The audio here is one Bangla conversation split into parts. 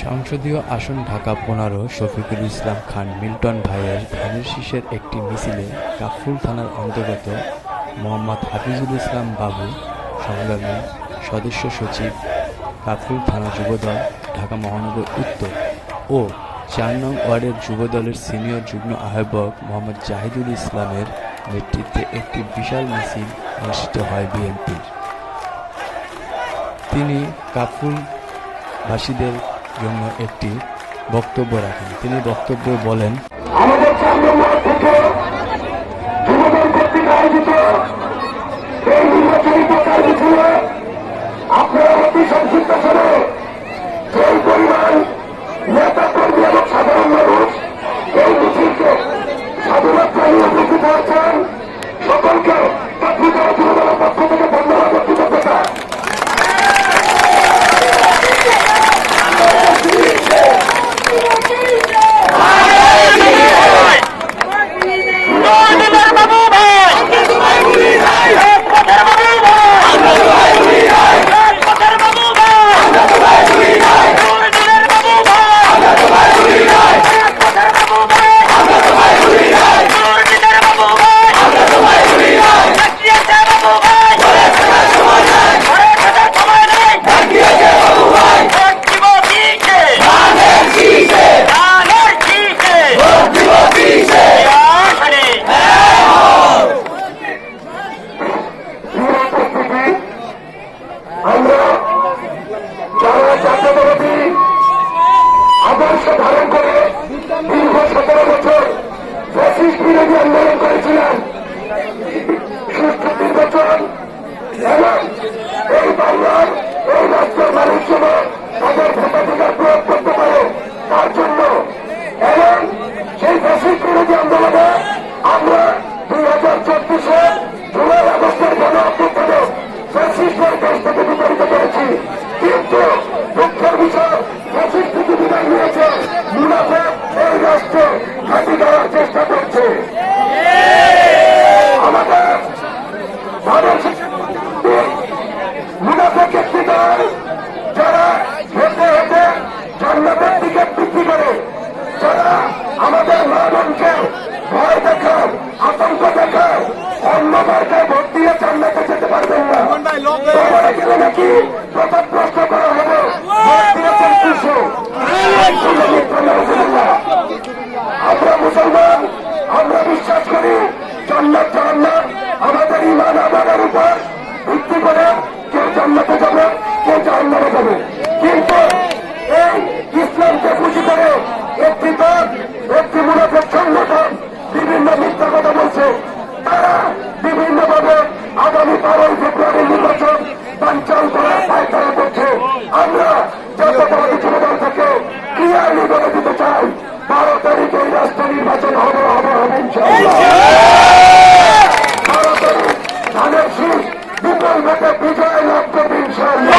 সংসদীয় আসন ঢাকা ১৫ শফিকুল ইসলাম খান মিল্টন ভাইয়ের ধানের শীষের একটি মিছিলে কাফরুল থানার অন্তর্গত মোহাম্মদ হাফিজুল ইসলাম বাবু সংগ্রামী সদস্য সচিব, কাফরুল থানা যুবদল, ঢাকা মহানগর উত্তর ও ৪ নং ওয়ার্ডের যুবদলের সিনিয়র যুগ্ম আহ্বায়ক মোহাম্মদ জাহিদুল ইসলামের নেতৃত্বে একটি বিশাল মিছিল অনুষ্ঠিত হয় বিএনপির। তিনি কাফরুলবাসীদের জন্য একটি বক্তব্য রাখেন। তিনি বক্তব্যে বলেন, আমাদের ৪ নং ওয়ার্ড থেকে যুবদল কর্তৃক আয়োজিত এই নির্বাচনী প্রচার মিছিলে আপনারা অতি সংক্ষিপ্ত সময়ে সেই পরিমাণ নেতা কর্মী এবং সাধারণ মানুষ এই মিছিলকে সাধুবাদ জানিয়ে উপস্থিত হয়েছেন, সকলকে যুবদলের পক্ষ থেকে ধন্যবাদ ও কৃতজ্ঞতা। আদর্শ ধারণ করে দীর্ঘ 17 বছর ফ্যাসিস্ট বিরোধী আন্দোলন করেছিলেন, সুষ্ঠু নির্বাচন এবং এই বাংলার এই রাষ্ট্রের মানুষ যেন তাদের ভোটাধিকার প্রয়োগ করতে পারে তার জন্য, এবং সেই ফ্যাসিস্ট বিরোধী আন্দোলনে আমরা 2024 জুলাই আগস্টের গণ অভ্যুত্থানে ফ্যাসিস্টের দেশ থেকে বিতাড়িত করেছি। কিন্তু দুঃখের বিষয় ফ্যাসিস্ট থেকে বিদায় নিয়েছে মুনাফেক এই রাষ্ট্রে ঘাঁটি দেওয়ার চেষ্টা করছে। আমাদের মুনাফেক একটি দল যারা হেঁটে হেঁটে জান্নাতের টিকিট বিক্রি করে, যারা আমাদের মা বোনকে ভয় দেখায়, আতঙ্ক দেখায়, অন্য মার্কায় ভোট দিয়ে জান্নাতে যেতে পারবেন না, তোমরা গেলে নাকি প্রশ্ন করা হবে ভোট দিয়েছেন কিসে। আমরা মুসলমান, আমরা বিশ্বাস করি জান্নাত জাহান্নাম আমাদের ঈমান আমাদের উপর ভিত্তি করে কেউ জান্নাতে যাবে, কেউ জাহান্নামে যাবে। কিন্তু এই ইসলামকে পুঁজি করে একটি দল, একটি মুনাফিক সংগঠন বিভিন্ন মিথ্যা কথা বলছে। তারা বিভিন্নভাবে আগামী 12 ফেব্রুয়ারি নির্বাচন বানচাল করার পায়তারা করছে। আমরা জাতীয়তাবাদী যুবদল থেকে ক্লিয়ারলি বলে দিতে চাই, 12 তারিখে এই রাষ্ট্র নির্বাচন হবে ইনশাআল্লাহ। 12 তারিখ ধানের শীষ বিপুল ভোটে বিজয় লাভ করবে ইনশাআল্লাহ।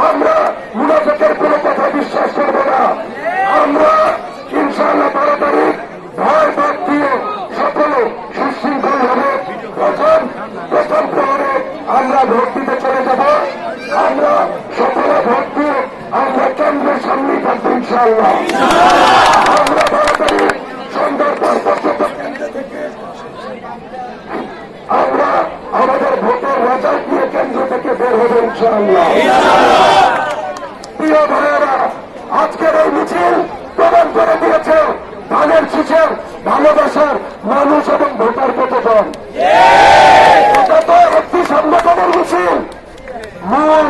আমরা মুনাফিকের কোনো কথা বিশ্বাস করবো না। আমরা ইনশাআল্লাহ 12 তারিখ ভয় বাদ দিয়ে সকলে সুশৃঙ্খল ভাবে প্রথম প্রহরে আমরা ভোট দিতে চলে যাব। আমরা সকলে ভোট দিয়ে আমরা কেন্দ্রের সামনেই থাকবো ইনশাআল্লাহ। আমরা 12 তারিখ সন্ধ্যার পর পর্যন্ত কেন্দ্র থেকে আমরা আমাদের ভোটের রেজাল্ট নিয়ে কেন্দ্র থেকে বের হবো ইনশাআল্লাহ। প্রিয় ভাইয়েরা, আজকের এই মিছিল প্রমাণ করে দিয়েছে ধানের শীষের ভালোবাসার মানুষ এবং ভোটার কতজন। এটা তো একটি সংগঠনের মিছিল, মূল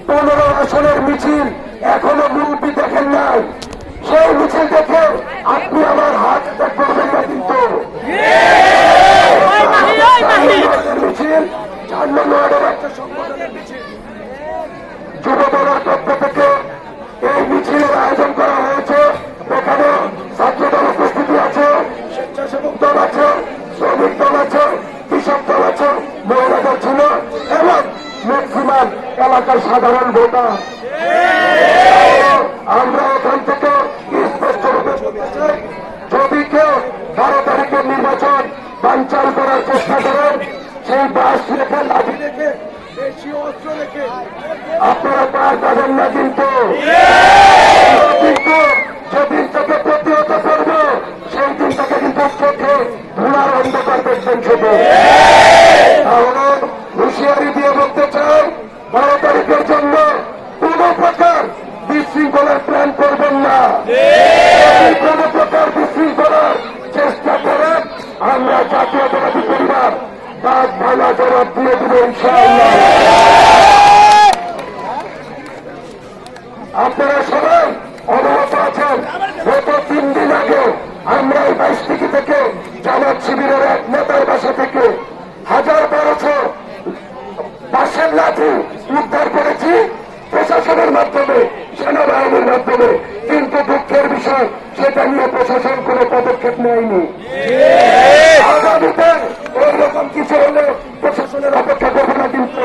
15 আসনের মিছিল, এখনো মূলটি দেখেন নাই। সেই মিছিল দেখে আপনি আমার হাত করবেন না, কিন্তু মিছিল 4 নং ওয়ার্ডের একটা সংগঠনের মিছিল। যুবদলের পক্ষ থেকে এই মিছিলের আয়োজন করা হয়েছে। ম্যাক্সিমাম এলাকার সাধারণ ভোটার। আমরা এখান থেকে স্পষ্টভাবে বলতে চাই, যদি কেউ 12 তারিখের নির্বাচন বানচাল করার চেষ্টা করেন, সেই বাস রেখে লাঠি রেখে দেশি অস্ত্র রেখে আপনারা পার পাবেন না। কিন্তু যেদিন থেকে প্রতিহত করবো সেই দিন থেকে কিন্তু চোখে ধুলার অন্ধকার দেখবেন শুধু। তাহলে হুঁশিয়ারি দিয়ে বলতে চাই, 12 তারিখের জন্য কোন প্রকার বিশৃঙ্খলার প্ল্যান করবেন না। কোন প্রকার বিশৃঙ্খলার চেষ্টা করেন, আমরা জাতীয়তাবাদী পরিবার বাদ ভাঙা জবাব দিয়ে দেব ইনশাআল্লাহ। আপনারা সবাই অবগত আছেন, গত 3 দিন আগে আমরা এই 22 থেকে জামাত শিবিরের এক নেতার বাসা থেকে 1200 বাঁশের লাঠি উদ্ধার করেছি প্রশাসনের মাধ্যমে, সেনাবাহিনীর মাধ্যমে। কিন্তু দুঃখের বিষয়, সেটা নিয়ে প্রশাসন কোনো পদক্ষেপ নেয়নি। আগামীতে এইরকম কিছু হলে প্রশাসনের অপেক্ষা করবে না। কিন্তু